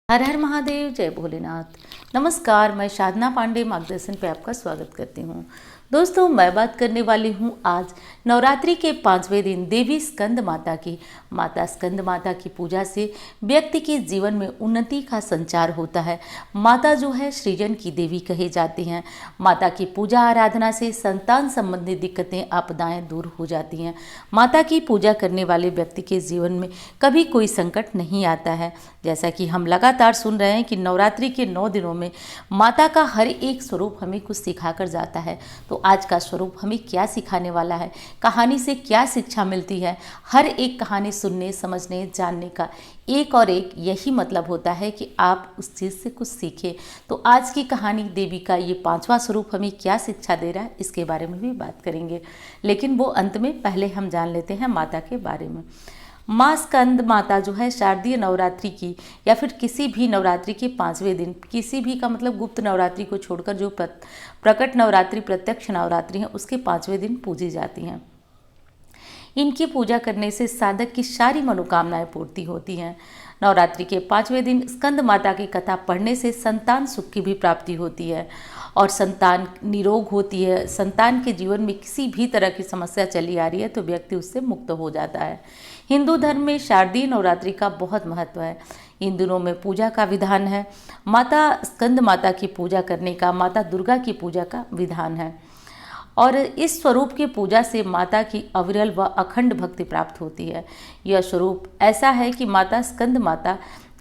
हर हर महादेव, जय भोलेनाथ। नमस्कार, मैं साधना पांडे मार्गदर्शन पे आपका स्वागत करती हूँ। दोस्तों, मैं बात करने वाली हूँ आज नवरात्रि के 5वें दिन देवी स्कंद माता की। माता स्कंद माता की पूजा से व्यक्ति के जीवन में उन्नति का संचार होता है। माता जो है सृजन की देवी कही जाती हैं। माता की पूजा आराधना से संतान संबंधी दिक्कतें आपदाएं दूर हो जाती हैं। माता की पूजा करने वाले व्यक्ति के जीवन में कभी कोई संकट नहीं आता है। जैसा कि हम लगातार सुन रहे हैं कि नवरात्रि के 9 दिनों में माता का हर एक स्वरूप हमें कुछ सिखाकर जाता है। तो आज का स्वरूप हमें क्या सिखाने वाला है, कहानी से क्या शिक्षा मिलती है। हर एक कहानी सुनने, समझने, जानने का एक और एक यही मतलब होता है कि आप उस चीज़ से कुछ सीखें। तो आज की कहानी देवी का ये 5वां स्वरूप हमें क्या शिक्षा दे रहा है, इसके बारे में भी बात करेंगे। लेकिन वो अंत में पहले हम जान लेते हैं माता के बारे में। माँ स्कंद माता जो है शारदीय नवरात्रि की या फिर किसी भी नवरात्रि के 5वें दिन, किसी भी का मतलब गुप्त नवरात्रि को छोड़कर जो प्रकट नवरात्रि, प्रत्यक्ष नवरात्रि है, उसके 5वें दिन पूजी जाती हैं। इनकी पूजा करने से साधक की सारी मनोकामनाएं पूर्ति होती हैं। नवरात्रि के 5वें दिन स्कंद माता की कथा पढ़ने से संतान सुख की भी प्राप्ति होती है और संतान निरोग होती है। संतान के जीवन में किसी भी तरह की समस्या चली आ रही है तो व्यक्ति उससे मुक्त हो जाता है। हिंदू धर्म में शारदीय नवरात्रि का बहुत महत्व है। इन दिनों में पूजा का विधान है। माता स्कंद माता की पूजा करने का, माता दुर्गा की पूजा का विधान है और इस स्वरूप की पूजा से माता की अविरल व अखंड भक्ति प्राप्त होती है। यह स्वरूप ऐसा है कि माता स्कंद माता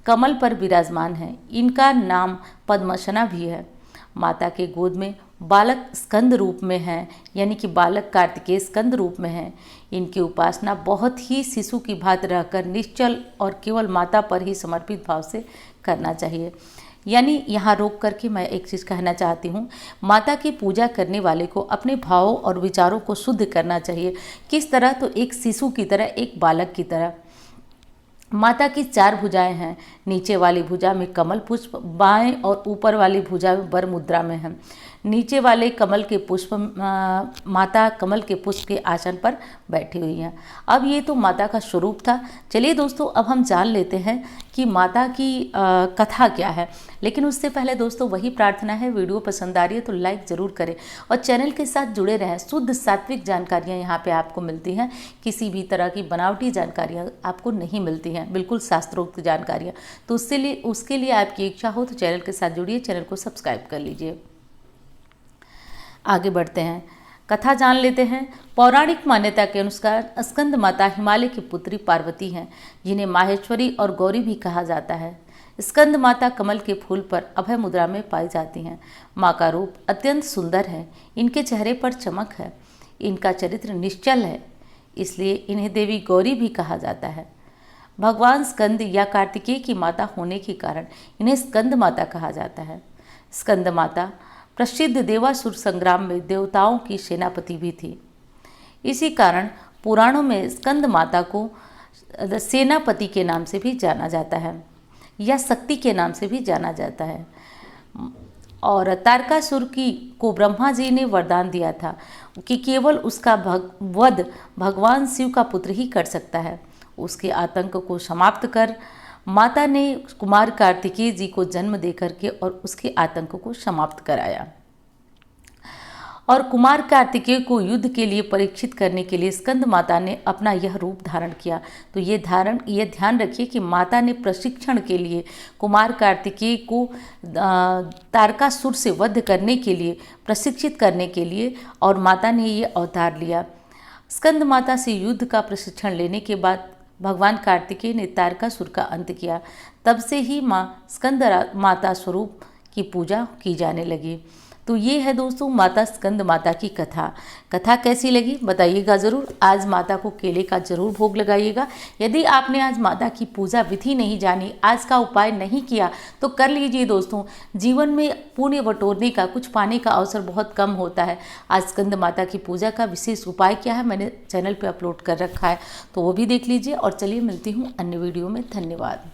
कमल पर विराजमान है। इनका नाम पद्मशना भी है। माता के गोद में बालक स्कंद रूप में है, यानी कि बालक कार्तिकेय स्कंद रूप में है। इनकी उपासना बहुत ही शिशु की भांति रहकर निश्चल और केवल माता पर ही समर्पित भाव से करना चाहिए। यानी यहाँ रोक करके मैं एक चीज़ कहना चाहती हूँ, माता की पूजा करने वाले को अपने भावों और विचारों को शुद्ध करना चाहिए। किस तरह? तो एक शिशु की तरह, एक बालक की तरह। माता की 4 भुजाएं हैं। नीचे वाली भुजा में कमल पुष्प, बाएं और ऊपर वाली भुजा में वर मुद्रा में है। नीचे वाले कमल के पुष्प, माता कमल के पुष्प के आसन पर बैठी हुई हैं। अब ये तो माता का स्वरूप था। चलिए दोस्तों, अब हम जान लेते हैं कि माता की कथा क्या है। लेकिन उससे पहले दोस्तों वही प्रार्थना है, वीडियो पसंद आ रही है तो लाइक ज़रूर करें और चैनल के साथ जुड़े रहें। शुद्ध सात्विक जानकारियाँ यहाँ पे आपको मिलती हैं। किसी भी तरह की बनावटी जानकारियाँ आपको नहीं मिलती हैं, बिल्कुल शास्त्रोक्त जानकारियाँ। तो उसके लिए आपकी इच्छा हो तो चैनल के साथ जुड़िए, चैनल को सब्सक्राइब कर लीजिए। आगे बढ़ते हैं, कथा जान लेते हैं। पौराणिक मान्यता के अनुसार स्कंद माता हिमालय की पुत्री पार्वती हैं, जिन्हें माहेश्वरी और गौरी भी कहा जाता है। स्कंद माता कमल के फूल पर अभय मुद्रा में पाई जाती हैं। माँ का रूप अत्यंत सुंदर है। इनके चेहरे पर चमक है। इनका चरित्र निश्चल है, इसलिए इन्हें देवी गौरी भी कहा जाता है। भगवान स्कंद या कार्तिकेय की माता होने के कारण इन्हें स्कंद माता कहा जाता है। स्कंद माता प्रसिद्ध देवासुर संग्राम में देवताओं की सेनापति भी थी। इसी कारण पुराणों में स्कंद माता को सेनापति के नाम से भी जाना जाता है या शक्ति के नाम से भी जाना जाता है। और तारकासुर को ब्रह्मा जी ने वरदान दिया था कि केवल उसका वध भगवान शिव का पुत्र ही कर सकता है। उसके आतंक को समाप्त कर माता ने कुमार कार्तिकेय जी को जन्म दे करके और उसके आतंक को समाप्त कराया। और कुमार कार्तिकेय को युद्ध के लिए परीक्षित करने के लिए स्कंद माता ने अपना यह रूप धारण किया। तो ये ध्यान रखिए कि माता ने प्रशिक्षण के लिए कुमार कार्तिकेय को तारकासुर से वध करने के लिए, प्रशिक्षित करने के लिए, और माता ने ये अवतार लिया। स्कंद माता से युद्ध का प्रशिक्षण लेने के बाद भगवान कार्तिकेय ने तारकासुर का अंत किया। तब से ही माँ स्कंद माता स्वरूप की पूजा की जाने लगी। तो ये है दोस्तों माता स्कंद माता की कथा कैसी लगी बताइएगा ज़रूर। आज माता को केले का ज़रूर भोग लगाइएगा। यदि आपने आज माता की पूजा विधि नहीं जानी, आज का उपाय नहीं किया, तो कर लीजिए दोस्तों। जीवन में पुण्य बटोरने का, कुछ पाने का अवसर बहुत कम होता है। आज स्कंद माता की पूजा का विशेष उपाय क्या है मैंने चैनल पर अपलोड कर रखा है, तो वो भी देख लीजिए। और चलिए मिलती हूँ अन्य वीडियो में। धन्यवाद।